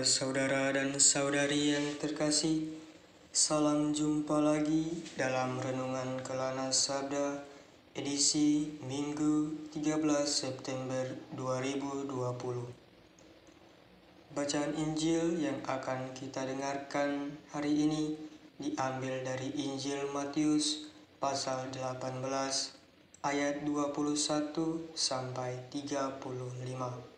Para saudara dan saudari yang terkasih, salam jumpa lagi dalam Renungan Kelana Sabda edisi Minggu 13 September 2020. Bacaan Injil yang akan kita dengarkan hari ini diambil dari Injil Matius pasal 18 ayat 21 sampai 35.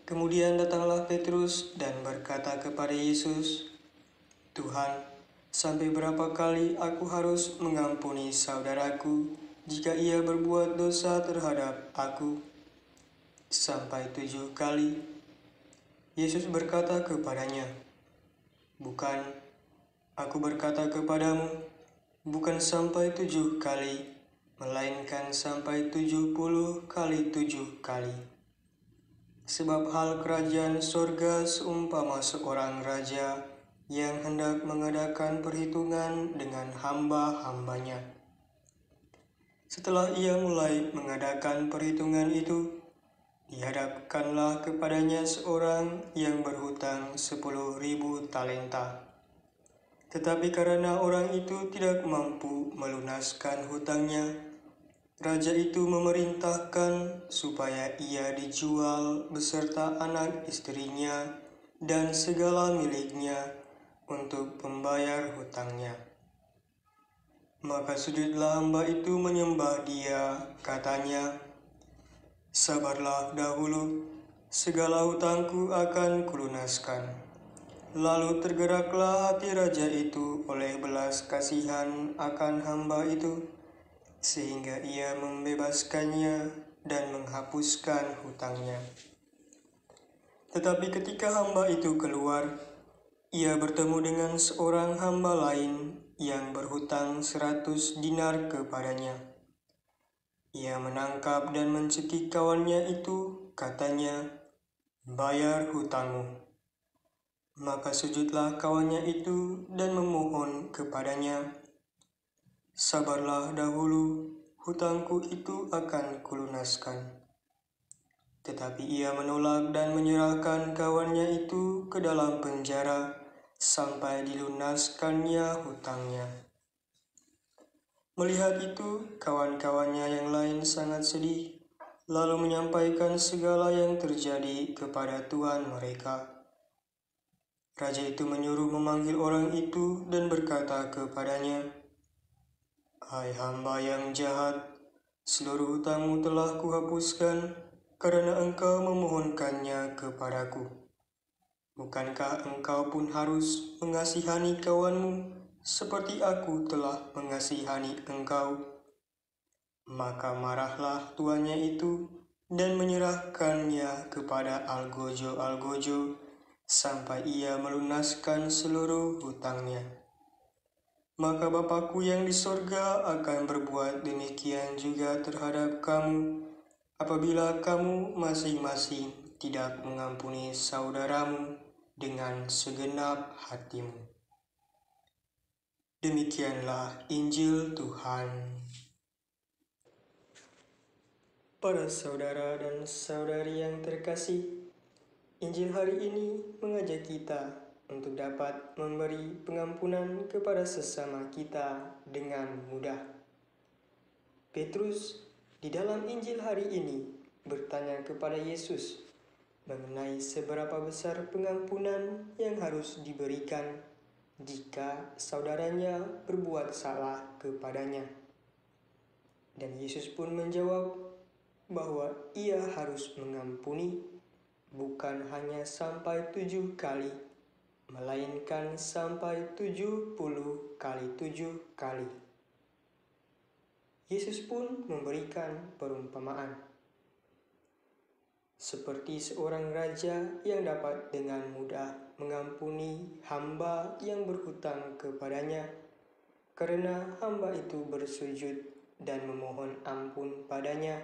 Kemudian datanglah Petrus dan berkata kepada Yesus, "Tuhan, sampai berapa kali aku harus mengampuni saudaraku jika ia berbuat dosa terhadap aku? Sampai 7 kali?" Yesus berkata kepadanya, "Bukan, aku berkata kepadamu, bukan sampai 7 kali, melainkan sampai 70 kali 7 kali. Sebab hal kerajaan sorga seumpama seorang raja yang hendak mengadakan perhitungan dengan hamba-hambanya. Setelah ia mulai mengadakan perhitungan itu, dihadapkanlah kepadanya seorang yang berhutang 10.000 talenta. Tetapi karena orang itu tidak mampu melunaskan hutangnya, raja itu memerintahkan supaya ia dijual beserta anak istrinya dan segala miliknya untuk membayar hutangnya. Maka sujudlah hamba itu menyembah dia, katanya, 'Sabarlah dahulu, segala hutangku akan kulunaskan.' Lalu tergeraklah hati raja itu oleh belas kasihan akan hamba itu, sehingga ia membebaskannya dan menghapuskan hutangnya. Tetapi ketika hamba itu keluar, ia bertemu dengan seorang hamba lain yang berhutang 100 dinar kepadanya. Ia menangkap dan mencekik kawannya itu, katanya, 'Bayar hutangmu.' Maka sujudlah kawannya itu dan memohon kepadanya, 'Sabarlah dahulu, hutangku itu akan kulunaskan.' Tetapi ia menolak dan menyerahkan kawannya itu ke dalam penjara sampai dilunaskannya hutangnya. Melihat itu, kawan-kawannya yang lain sangat sedih, lalu menyampaikan segala yang terjadi kepada tuan mereka. Raja itu menyuruh memanggil orang itu dan berkata kepadanya, 'Hai hamba yang jahat, seluruh hutangmu telah kuhapuskan karena engkau memohonkannya kepadaku. Bukankah engkau pun harus mengasihani kawanmu seperti aku telah mengasihani engkau?' Maka marahlah tuannya itu dan menyerahkannya kepada algojo-algojo sampai ia melunaskan seluruh hutangnya. Maka Bapakku yang di sorga akan berbuat demikian juga terhadap kamu, apabila kamu masing-masing tidak mengampuni saudaramu dengan segenap hatimu." Demikianlah Injil Tuhan. Para saudara dan saudari yang terkasih, Injil hari ini mengajak kita untuk dapat memberi pengampunan kepada sesama kita dengan mudah. Petrus di dalam Injil hari ini bertanya kepada Yesus mengenai seberapa besar pengampunan yang harus diberikan jika saudaranya berbuat salah kepadanya. Dan Yesus pun menjawab bahwa ia harus mengampuni bukan hanya sampai 7 kali, melainkan sampai 70 kali 7 kali. Yesus pun memberikan perumpamaan. Seperti seorang raja yang dapat dengan mudah mengampuni hamba yang berhutang kepadanya, karena hamba itu bersujud dan memohon ampun padanya,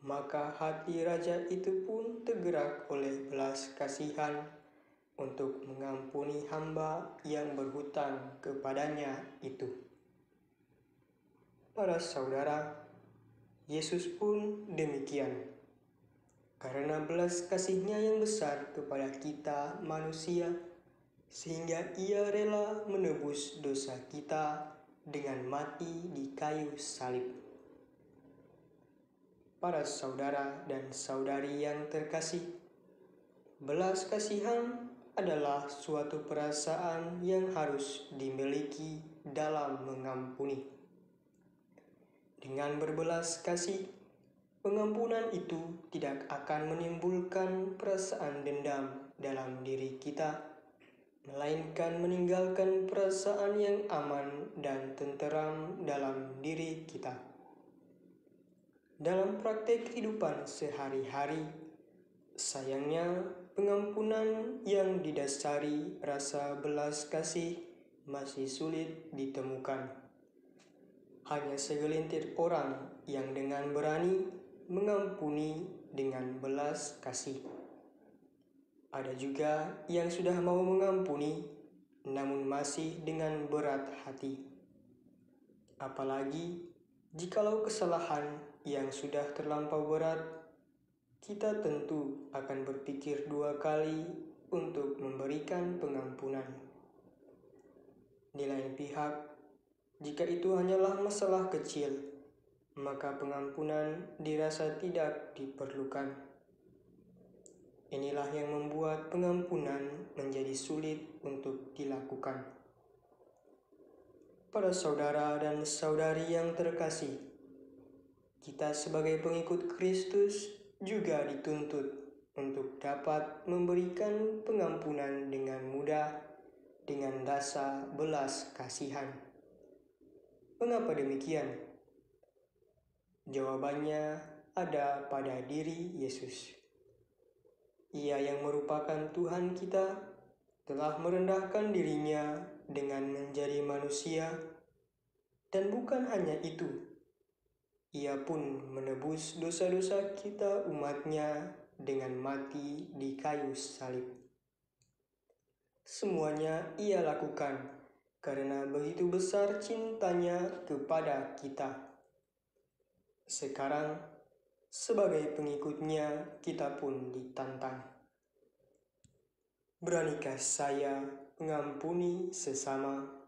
maka hati raja itu pun tergerak oleh belas kasihan untuk mengampuni hamba yang berhutang kepadanya itu. Para saudara, Yesus pun demikian. karena belas kasih-Nya yang besar kepada kita manusia, sehingga Ia rela menebus dosa kita dengan mati di kayu salib. Para saudara dan saudari yang terkasih, belas kasihan adalah suatu perasaan yang harus dimiliki dalam mengampuni. Dengan berbelas kasih, pengampunan itu tidak akan menimbulkan perasaan dendam dalam diri kita, melainkan meninggalkan perasaan yang aman dan tenteram dalam diri kita. Dalam praktik kehidupan sehari-hari, sayangnya pengampunan yang didasari rasa belas kasih masih sulit ditemukan. Hanya segelintir orang yang dengan berani mengampuni dengan belas kasih. Ada juga yang sudah mau mengampuni, namun masih dengan berat hati. Apalagi jikalau kesalahan yang sudah terlampau berat, kita tentu akan berpikir dua kali untuk memberikan pengampunan. Di lain pihak, jika itu hanyalah masalah kecil, maka pengampunan dirasa tidak diperlukan. Inilah yang membuat pengampunan menjadi sulit untuk dilakukan. Para saudara dan saudari yang terkasih, kita sebagai pengikut Kristus juga dituntut untuk dapat memberikan pengampunan dengan mudah dengan rasa belas kasihan. Mengapa demikian? Jawabannya ada pada diri Yesus. Ia yang merupakan Tuhan kita telah merendahkan dirinya dengan menjadi manusia, dan bukan hanya itu, Ia pun menebus dosa-dosa kita umat-Nya dengan mati di kayu salib. Semuanya Ia lakukan karena begitu besar cintanya kepada kita. Sekarang, sebagai pengikut-Nya, kita pun ditantang. Beranikah saya mengampuni sesama?